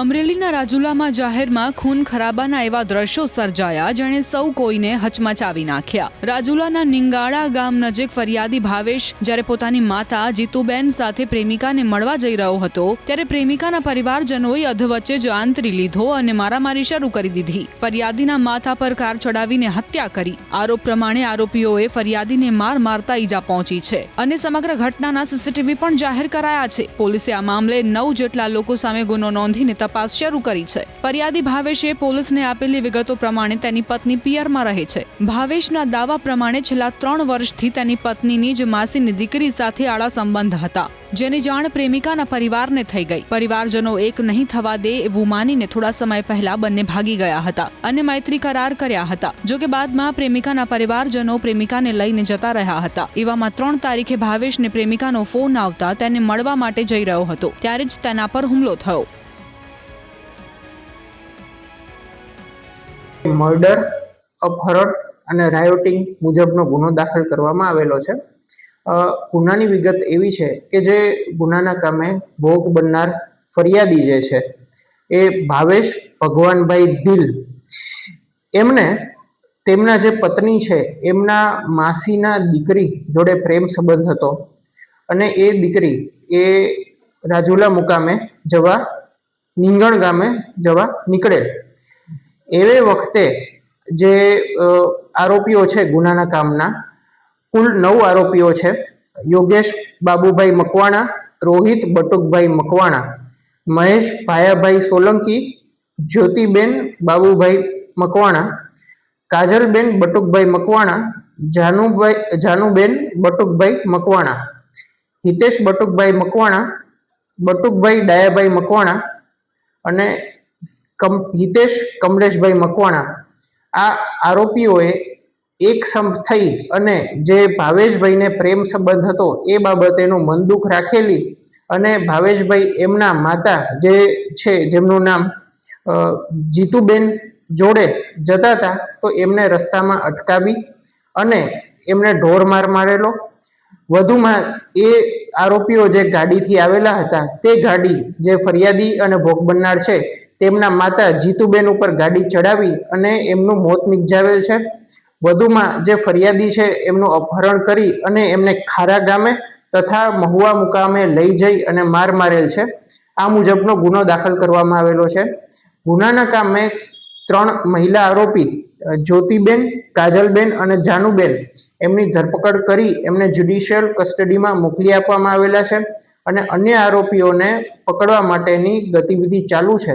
અમરેલીના રાજુલામાં જાહેરમાં ખૂન ખરાબાના એવા દ્રશ્યો સર્જાયા જેણે સૌ કોઈને હચમચાવી નાખ્યા। રાજુલાના નિંગાળા ગામ નજીક ફરિયાદી ભાવેશ જ્યારે પોતાની માતા જીતુબેન સાથે પ્રેમિકાને મળવા જઈ રહ્યો હતો ત્યારે પ્રેમિકાના પરિવારજનોએ અધવચ્ચે જ આંતરી લીધો અને મારામારી શરૂ કરી દીધી। ફરિયાદીના માથા પર કાર ચડાવીને હત્યા કરી। આરોપ પ્રમાણે આરોપીઓએ ફરિયાદીને મારતા ઈજા પહોંચી છે અને સમગ્ર ઘટનાના સીસીટીવી પણ જાહેર કરાયા છે। પોલીસે આ મામલે 9 જેટલા લોકો સામે ગુનો નોંધીને तपास શરૂ કરી છે। ફરિયાદી ભાવેશે પોલીસને આપેલી વિગતો પ્રમાણે તેની પત્ની પિયરમાં રહે છે। ભાવેશના દાવા પ્રમાણે છેલ્લા 3 વર્ષથી તેની પત્નીની જ માસીની દીકરી સાથે આડા સંબંધ હતા, જેની જાણ પ્રેમિકાના પરિવારને થઈ ગઈ। પરિવારજનો એક નહીં થવા દે એવું માનીને થોડા સમય પહેલા બંને ભાગી ગયા હતા અને મૈત્રી કરાર કર્યા હતા। જો કે બાદમાં પ્રેમિકાના પરિવારજનો પ્રેમિકાને લઈને જતા રહ્યા હતા। એવામાં 3 તારીખે ભાવેશને પ્રેમિકાનો ફોન આવતા તેને મળવા માટે જઈ રહ્યો હતો ત્યારે જ તેના પર હુમલો થયો। મર્ડર, અપહરણ અને રાયોટિંગ મુજબનો ગુનો દાખલ કરવામાં આવેલો છે। ગુનાની વિગત એવી છે કે જે ગુનાના કામે ભોગ બનનાર ફરિયાદી જે છે એ ભાવેશ ભગવાનભાઈ ભીલ, એમને તેમના જે પત્ની છે એમના માસીના દીકરી જોડે પ્રેમ સંબંધ હતો અને એ દીકરી એ રાજુલા મુકામે જવા નીંગણ ગામે જવા નીકળેલ। એવે વખતે જે આરોપીઓ છે ગુનાના કામના કુલ 9 આરોપીઓ છે। યોગેશ બાબુભાઈ મકવાણા, રોહિત બટુકભાઈ મકવાણા, મહેશ ભાયાભાઈ સોલંકી, જ્યોતિબેન બાબુભાઈ મકવાણા, કાજલબેન બટુકભાઈ મકવાણા, જાનુબેન બટુકભાઈ મકવાણા, હિતેશ બટુકભાઈ મકવાણા, બટુકભાઈ ડાયાભાઈ મકવાણા અને હિતેશ કમલેશભાઈ મકવાણા, આ આરોપીઓએ એક સમ થઈ અને જે ભાવેશભાઈને પ્રેમ સંબંધ હતો એ બાબતેનું મન દુઃખ રાખેલી અને ભાવેશભાઈ એમના માતા જે છે જેમનું નામ જીતુબેન જોડે જતા હતા તો એમને રસ્તામાં અટકાવી અને એમને ઢોર માર મારેલો। વધુમાં એ આરોપીઓ જે ગાડીથી આવેલા હતા તે ગાડી જે ફરિયાદી અને ભોગ બનનાર છે તેમના માતા જીતુબેન ઉપર ગાડી ચડાવી અને એમનું મોત નિપજાવેલ છે। વધુમાં જે ફરિયાદી છે એમનું અપહરણ કરી અને એમને ખારા ગામે તથા મહુવા મુકામે લઈ જઈ અને માર મારેલ છે। આ મુજબનો ગુનો દાખલ કરવામાં આવેલો છે। ગુનાના કામે 3 મહિલા આરોપી જ્યોતિબેન, કાજલબેન અને જાનુબેન એમની ધરપકડ કરી એમને જ્યુડિશિયલ કસ્ટડીમાં મોકલી આપવામાં આવેલા છે અને અન્ય આરોપીઓને પકડવા માટેની ગતિવિધિ ચાલુ છે।